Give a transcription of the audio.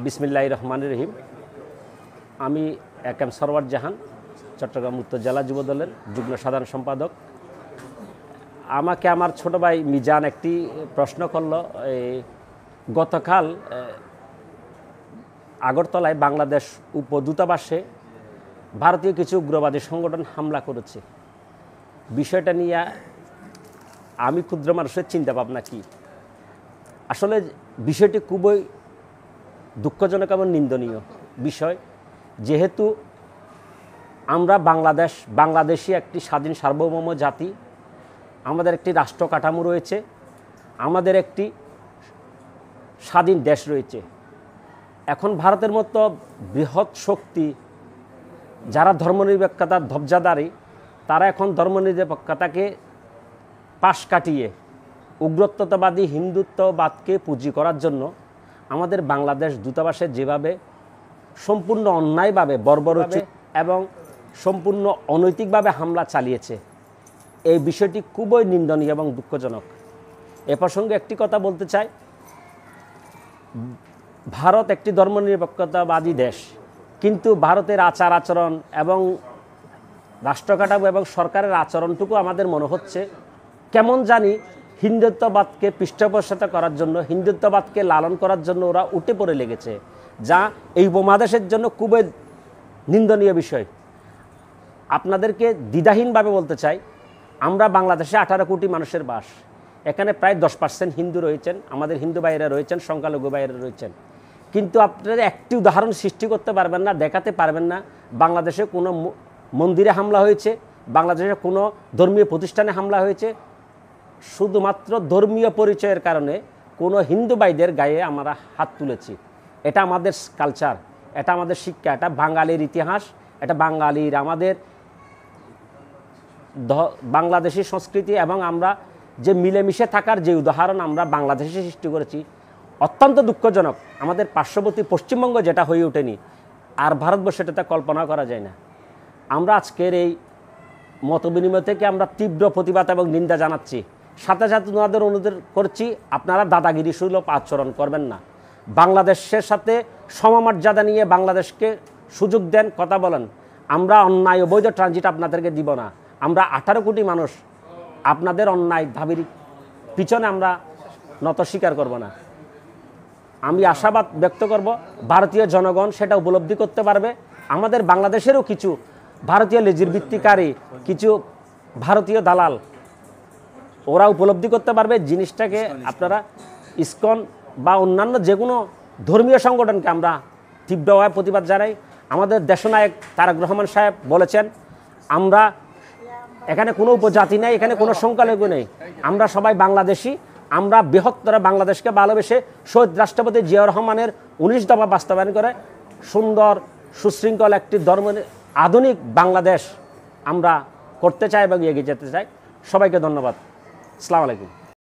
বিসমিল্লাহির রহমানির রহিম। আমি একেএম সরওয়ার জাহান, চট্টগ্রাম উত্তর জেলা যুবদলের যুগ্ম সাধারণ সম্পাদক। আমাকে আমার ছোট ভাই মিজান একটি প্রশ্ন করল। গতকাল আগরতলায় বাংলাদেশ উপদূতাবাসে ভারতীয় কিছু উগ্রবাদী সংগঠন হামলা করেছে। বিষয়টা নিয়ে আমি ক্ষুদ্র মানুষের চিন্তা ভাবনা কি, আসলে বিষয়টি খুবই দুঃখজনক এবং নিন্দনীয় বিষয়। যেহেতু আমরা বাংলাদেশি একটি স্বাধীন সার্বভৌম জাতি, আমাদের একটি রাষ্ট্র কাঠামো রয়েছে, আমাদের একটি স্বাধীন দেশ রয়েছে। এখন ভারতের মতো বৃহৎ শক্তি যারা ধর্মনিরপেক্ষতার ধ্বজাধারী, তারা এখন ধর্মনিরপেক্ষতাকে পাশ কাটিয়ে উগ্রত্ববাদী হিন্দুত্ববাদকে পুঁজি করার জন্য আমাদের বাংলাদেশ দূতাবাসে যেভাবে সম্পূর্ণ অন্যায়ভাবে বর্বরোচিত এবং সম্পূর্ণ অনৈতিকভাবে হামলা চালিয়েছে, এই বিষয়টি খুবই নিন্দনীয় এবং দুঃখজনক। এ প্রসঙ্গে একটি কথা বলতে চাই, ভারত একটি ধর্মনিরপেক্ষতাবাদী দেশ, কিন্তু ভারতের আচার আচরণ এবং রাষ্ট্রকাঠামো এবং সরকারের আচরণটুকু আমাদের মনে হচ্ছে কেমন জানি হিন্দুত্ববাদকে পৃষ্ঠপোষকতা করার জন্য, হিন্দুত্ববাদকে লালন করার জন্য ওরা উঠে পড়ে লেগেছে, যা এই উপমহাদেশের জন্য খুবই নিন্দনীয় বিষয়। আপনাদেরকে দ্বিধাহীনভাবে বলতে চাই, আমরা বাংলাদেশে 18 কোটি মানুষের বাস, এখানে প্রায় 10% হিন্দু রয়েছেন, আমাদের হিন্দু ভাইয়েরা রয়েছেন, সংখ্যালঘু ভাইয়েরা রয়েছেন। কিন্তু আপনারা একটি উদাহরণ সৃষ্টি করতে পারবেন না, দেখাতে পারবেন না বাংলাদেশে কোনো মন্দিরে হামলা হয়েছে, বাংলাদেশে কোনো ধর্মীয় প্রতিষ্ঠানে হামলা হয়েছে। শুধুমাত্র ধর্মীয় পরিচয়ের কারণে কোনো হিন্দু ভাইদের গায়ে আমরা হাত তুলেছি। এটা আমাদের কালচার, এটা আমাদের শিক্ষা, এটা বাঙালির ইতিহাস, এটা বাঙালির আমাদের বাংলাদেশি সংস্কৃতি এবং আমরা যে মিলেমিশে থাকার যে উদাহরণ আমরা বাংলাদেশে সৃষ্টি করেছি, অত্যন্ত দুঃখজনক। আমাদের পার্শ্ববর্তী পশ্চিমবঙ্গ যেটা হয়ে ওঠেনি, আর ভারতবর্ষে এটা কল্পনা করা যায় না। আমরা আজকের এই মতবিনিময় থেকে আমরা তীব্র প্রতিবাদ এবং নিন্দা জানাচ্ছি। সাথে সাথে ওনাদের অনুরোধ করছি, আপনারা দাদাগিরি সুলভ আচরণ করবেন না। বাংলাদেশের সাথে সমমর্যাদা নিয়ে বাংলাদেশকে সুযোগ দেন, কথা বলেন। আমরা অন্যায় অবৈধ ট্রানজিট আপনাদেরকে দিব না। আমরা 18 কোটি মানুষ, আপনাদের অন্যায় দাবির পিছনে আমরা নত স্বীকার করব না। আমি আশাবাদ ব্যক্ত করব ভারতীয় জনগণ সেটা উপলব্ধি করতে পারবে। আমাদের বাংলাদেশেরও কিছু ভারতীয় লেজির ভিত্তিকারী কিছু ভারতীয় দালাল, ওরা উপলব্ধি করতে পারবে জিনিসটাকে। আপনারা ইসকন বা অন্যান্য যে কোনো ধর্মীয় সংগঠনকে আমরা তীব্রভাবে প্রতিবাদ জানাই। আমাদের দেশনায়ক তারেক রহমান সাহেব বলেছেন, আমরা এখানে কোনো উপজাতি নেই, এখানে কোনো সংখ্যালঘু নেই, আমরা সবাই বাংলাদেশি। আমরা বৃহত্তর বাংলাদেশকে ভালোবেসে শহীদ রাষ্ট্রপতি জিয়াউর রহমানের 19 দফা বাস্তবায়ন করে সুন্দর সুশৃঙ্খল একটি আধুনিক বাংলাদেশ আমরা করতে চাই এবং এগিয়ে যেতে চাই। সবাইকে ধন্যবাদ। আসসালামু আলাইকুম।